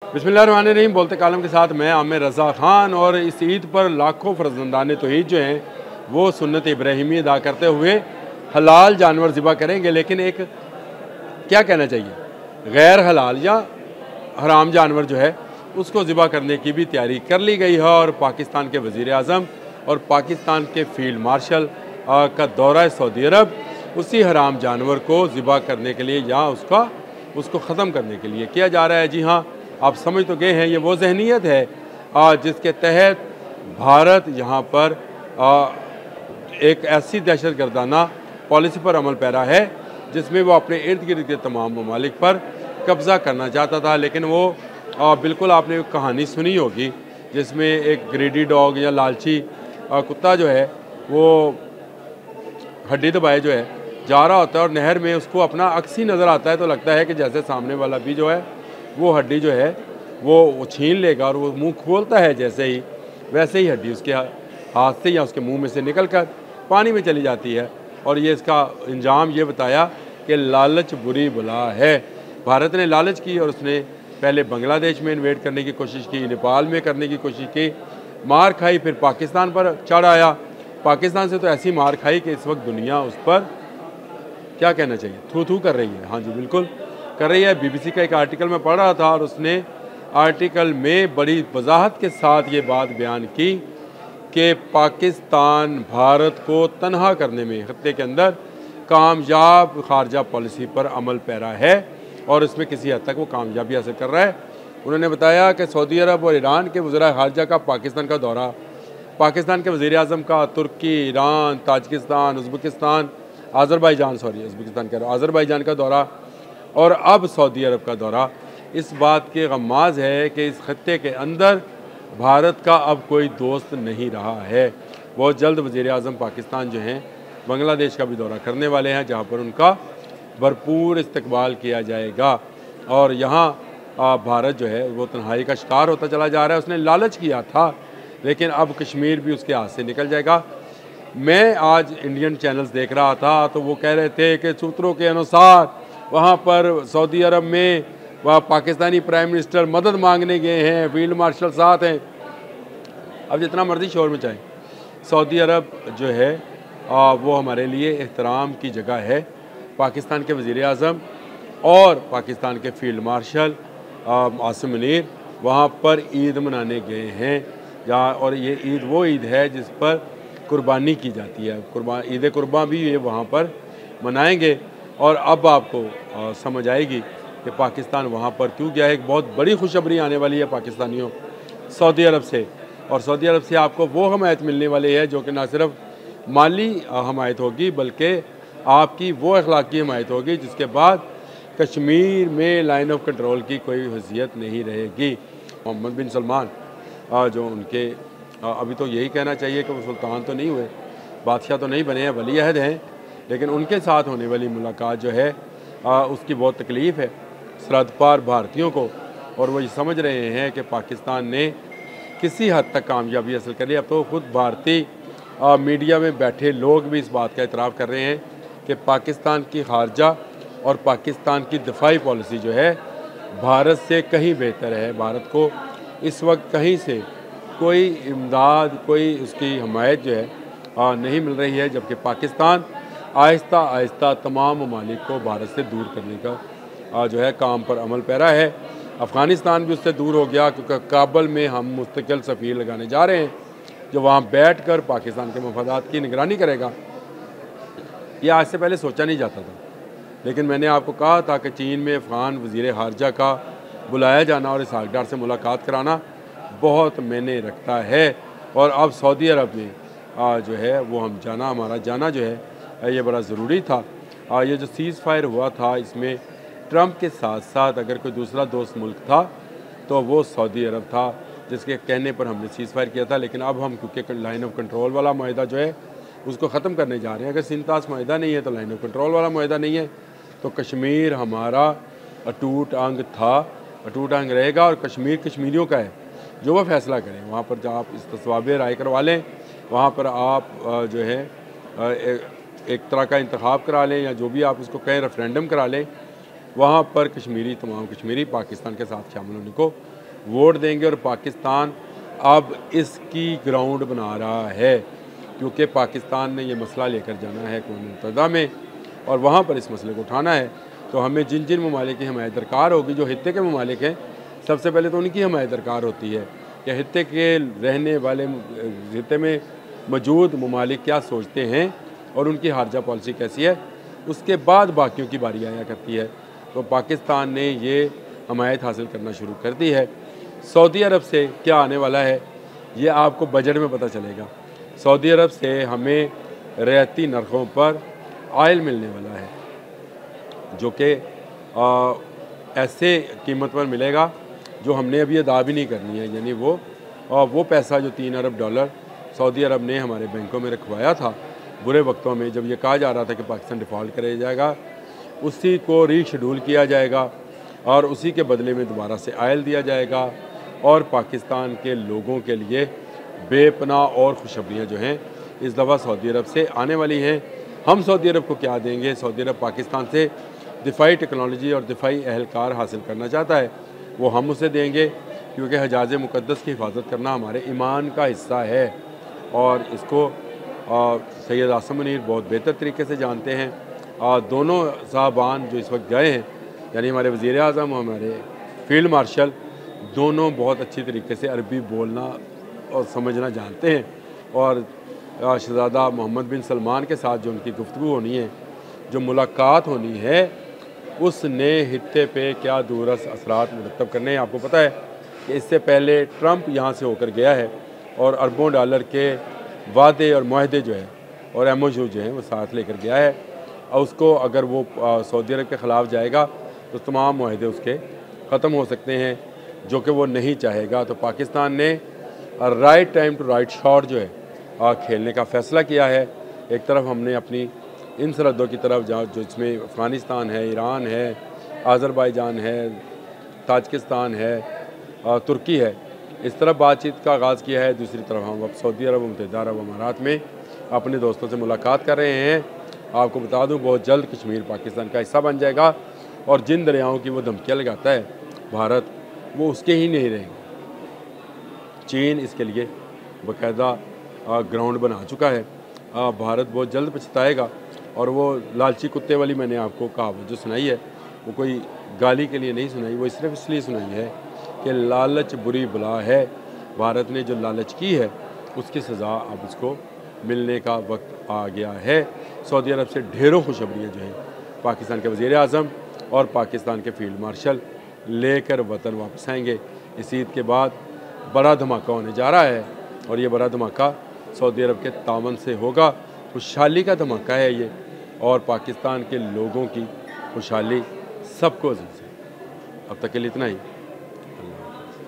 बिस्मिल्लाहिर्रहमानिर्रहीम। बोलते कालम के साथ मैं आमिर रज़ा ख़ान। और इस ईद पर लाखों फ़र्ज़ंदाने तौहीद जो हैं वो सुन्नत इब्राहिमी अदा करते हुए हलाल जानवर ज़िबा करेंगे। लेकिन एक क्या कहना चाहिए, गैर हलाल या हराम जानवर जो है उसको ज़िबा करने की भी तैयारी कर ली गई है। और पाकिस्तान के वज़ीर आज़म और पाकिस्तान के फ़ील्ड मार्शल का दौरा सऊदी अरब उसी हराम जानवर को ज़िबा करने के लिए या उसको ख़त्म करने के लिए किया जा रहा है। जी हाँ, आप समझ तो गए हैं, ये वो जहनीत है जिसके तहत भारत यहाँ पर एक ऐसी दहशत गर्दाना पॉलिसी पर अमल पैरा है जिसमें वो अपने इर्द गिर्द के तमाम ममालिक पर कब्ज़ा करना चाहता था। लेकिन वो बिल्कुल आपने कहानी सुनी होगी जिसमें एक ग्रीडी डॉग या लालची कुत्ता जो है वो हड्डी दबाए जो है जा रहा होता है और नहर में उसको अपना अक्स ही नज़र आता है, तो लगता है कि जैसे सामने वाला भी जो है वो हड्डी जो है वो छीन लेगा। और वो मुंह खोलता है जैसे ही, वैसे ही हड्डी उसके हाथ से या उसके मुंह में से निकलकर पानी में चली जाती है। और ये इसका इंजाम ये बताया कि लालच बुरी बला है। भारत ने लालच की और उसने पहले बांग्लादेश में इन्वेड करने की कोशिश की, नेपाल में करने की कोशिश की, मार खाई, फिर पाकिस्तान पर चढ़ आया। पाकिस्तान से तो ऐसी मार खाई कि इस वक्त दुनिया उस पर क्या कहना चाहिए, थू थू कर रही है। हाँ जी, बिल्कुल कर रही है। बीबीसी का एक आर्टिकल में पढ़ रहा था और उसने आर्टिकल में बड़ी वजाहत के साथ ये बात बयान की कि पाकिस्तान भारत को तनहा करने में खत्ते के अंदर कामयाब खारजा पॉलिसी पर अमल पैरा है और इसमें किसी हद तक वो कामयाबी हासिल कर रहा है। उन्होंने बताया कि सऊदी अरब और ईरान के वज़ीर खारजा का पाकिस्तान का दौरा, पाकिस्तान के वज़ीर आज़म का तुर्की, ईरान, ताजिकिस्तान, उज़्बेकिस्तान, आज़रबाईजान का दौरा और अब सऊदी अरब का दौरा इस बात के गम्माज़ है कि इस खत्ते के अंदर भारत का अब कोई दोस्त नहीं रहा है। बहुत जल्द वज़ीर आज़म पाकिस्तान जो हैं बांग्लादेश का भी दौरा करने वाले हैं, जहाँ पर उनका भरपूर इस्तकबाल किया जाएगा। और यहाँ भारत जो है वो तन्हाई का शिकार होता चला जा रहा है। उसने लालच किया था लेकिन अब कश्मीर भी उसके हाथ से निकल जाएगा। मैं आज इंडियन चैनल्स देख रहा था तो वो कह रहे थे कि सूत्रों के अनुसार वहाँ पर सऊदी अरब में वह पाकिस्तानी प्राइम मिनिस्टर मदद मांगने गए हैं, फील्ड मार्शल साथ हैं। अब जितना मर्जी शोर मचाएं, सऊदी अरब जो है वो हमारे लिए एहतराम की जगह है। पाकिस्तान के वज़ीर आज़म और पाकिस्तान के फील्ड मार्शल आसिम मुनीर वहाँ पर ईद मनाने गए हैं जहाँ, और ये ईद वो ईद है जिस पर कुर्बानी की जाती है। ईद कुर्बान भी ये वहाँ पर मनाएंगे। और अब आपको समझ आएगी कि पाकिस्तान वहाँ पर क्यों गया है। एक बहुत बड़ी खुशखबरी आने वाली है पाकिस्तानियों सऊदी अरब से, और सऊदी अरब से आपको वो हमायत मिलने वाली है जो कि ना सिर्फ माली हमायत होगी बल्कि आपकी वो अखलाकी हमायत होगी जिसके बाद कश्मीर में लाइन ऑफ कंट्रोल की कोई हैसियत नहीं रहेगी। मोहम्मद बिन सलमान जो उनके अभी तो यही कहना चाहिए कि वो सुल्तान तो नहीं हुए, बादशाह तो नहीं बने हैं, वली अहद हैं, लेकिन उनके साथ होने वाली मुलाकात जो है उसकी बहुत तकलीफ़ है सरहद पार भारतीयों को। और वो ये समझ रहे हैं कि पाकिस्तान ने किसी हद तक कामयाबी हासिल कर ली। अब तो खुद भारतीय मीडिया में बैठे लोग भी इस बात का इतराफ़ कर रहे हैं कि पाकिस्तान की खारजा और पाकिस्तान की दिफाई पॉलिसी जो है भारत से कहीं बेहतर है। भारत को इस वक्त कहीं से कोई इमदाद, कोई उसकी हमायत जो है नहीं मिल रही है, जबकि पाकिस्तान आहिस्ता आहिस्ता तमाम ममालिक को भारत से दूर करने का जो है काम पर अमल पैरा है। अफ़गानिस्तान भी उससे दूर हो गया क्योंकि काबुल में हम मुस्तकिल सफ़ीर लगाने जा रहे हैं जो वहाँ बैठ कर पाकिस्तान के मफादात की निगरानी करेगा। यह आज से पहले सोचा नहीं जाता था, लेकिन मैंने आपको कहा था कि चीन में अफ़गान वज़ीर खारजा का बुलाया जाना और इसहाक डार से मुलाकात कराना बहुत मायने रखता है। और अब सऊदी अरब में जो है वो हमारा जाना जो है ये बड़ा ज़रूरी था। ये जो सीज़ फायर हुआ था इसमें ट्रंप के साथ साथ अगर कोई दूसरा दोस्त मुल्क था तो वो सऊदी अरब था, जिसके कहने पर हमने सीज़ फायर किया था। लेकिन अब हम क्योंकि लाइन ऑफ कंट्रोल वाला माहिदा जो है उसको ख़त्म करने जा रहे हैं। अगर सिंतास माहिदा नहीं है तो लाइन ऑफ कंट्रोल वाला माहिदा नहीं है, तो कश्मीर हमारा अटूट अंग था, अटूट अंग रहेगा। और कश्मीर कश्मीरियों का है, जो वह फैसला करें। वहाँ पर जब आप इस्तिस्वाब राय करवा लें, वहाँ पर आप जो है एक तरह का इंतखाब करा लें या जो भी आप उसको कहें रेफरेंडम करा लें, वहाँ पर तमाम कश्मीरी पाकिस्तान के साथ शामिल होने को वोट देंगे और पाकिस्तान अब इसकी ग्राउंड बना रहा है, क्योंकि पाकिस्तान ने ये मसला लेकर जाना है कौम मुत्तहिदा में और वहाँ पर इस मसले को उठाना है। तो हमें जिन जिन ममालिक की हमायत दरकार होगी, जो हित्ते के ममालिक हैं, सबसे पहले तो उनकी हमायत दरकार होती है कि हित्ते के रहने वाले हित्ते में मौजूद ममालिक क्या सोचते हैं और उनकी खारजा पॉलिसी कैसी है। उसके बाद बाकियों की बारी आया करती है। तो पाकिस्तान ने ये हमायत हासिल करना शुरू कर दी है। सऊदी अरब से क्या आने वाला है ये आपको बजट में पता चलेगा। सऊदी अरब से हमें रियायती नरखों पर ऑयल मिलने वाला है, जो कि ऐसे कीमत पर मिलेगा जो हमने अभी अदा भी नहीं करनी है। यानी वो पैसा जो $3 अरब सऊदी अरब ने हमारे बैंकों में रखवाया था बुरे वक्तों में, जब ये कहा जा रहा था कि पाकिस्तान डिफ़ॉल्ट करे जाएगा, उसी को रीशेड्यूल किया जाएगा और उसी के बदले में दोबारा से ऑयल दिया जाएगा और पाकिस्तान के लोगों के लिए बेपनाह और खुशखबरियाँ जो हैं इस दफ़ा सऊदी अरब से आने वाली हैं। हम सऊदी अरब को क्या देंगे? सऊदी अरब पाकिस्तान से दिफाई टेक्नोलॉजी और दिफाई अहलकार हासिल करना चाहता है, वो हम उसे देंगे, क्योंकि हजाज मुक़द्दस की हिफाजत करना हमारे ईमान का हिस्सा है और इसको सैयद आसिम मुनीर बहुत बेहतर तरीके से जानते हैं। दोनों साहबान जो इस वक्त गए हैं, यानी हमारे वज़ीर आज़म, हमारे फील्ड मार्शल, दोनों बहुत अच्छी तरीके से अरबी बोलना और समझना जानते हैं और शहज़ादा मोहम्मद बिन सलमान के साथ जो उनकी गुफ्तगू होनी है, जो मुलाकात होनी है, उसने हित्ते पे क्या दूरस असरात मुरतब करने हैं। आपको पता है कि इससे पहले ट्रंप यहाँ से होकर गया है और अरबों डॉलर के वादे और मुआहदे जो है और MOU जो हैं वो साथ लेकर गया है और उसको अगर वो सऊदी अरब के ख़िलाफ़ जाएगा तो तमाम मुआहदे उसके ख़त्म हो सकते हैं, जो कि वो नहीं चाहेगा। तो पाकिस्तान ने right time to right shot जो है खेलने का फ़ैसला किया है। एक तरफ हमने अपनी इन सरहदों की तरफ जहाँ जो इसमें अफ़गानिस्तान है, ईरान है, आज़रबाईजान है, ताजिकिस्तान है, तुर्की है, इस तरफ बातचीत का आगाज़ किया है। दूसरी तरफ हम अब सऊदी अरब, मुत्तहिदा अरब अमारात में अपने दोस्तों से मुलाकात कर रहे हैं। आपको बता दूं बहुत जल्द कश्मीर पाकिस्तान का हिस्सा बन जाएगा और जिन दरियाओं की वो धमकियाँ लगाता है भारत, वो उसके ही नहीं रहेंगे। चीन इसके लिए बाकायदा ग्राउंड बना चुका है। भारत बहुत जल्द पछताएगा और वो लालची कुत्ते वाली मैंने आपको कहावत जो सुनाई है, वो कोई गाली के लिए नहीं सुनाई, वो सिर्फ इसलिए सुनाई है कि लालच बुरी बला है। भारत ने जो लालच की है उसकी सज़ा अब उसको मिलने का वक्त आ गया है। सऊदी अरब से ढेरों खुशखबरियाँ जो हैं पाकिस्तान के वज़ीर आज़म और पाकिस्तान के फील्ड मार्शल लेकर वतन वापस आएंगे। इस ईद के बाद बड़ा धमाका होने जा रहा है और ये बड़ा धमाका सऊदी अरब के तावन से होगा। खुशहाली का धमाका है ये और पाकिस्तान के लोगों की खुशहाली सबको अजीज़ है। अब तक के लिए इतना ही।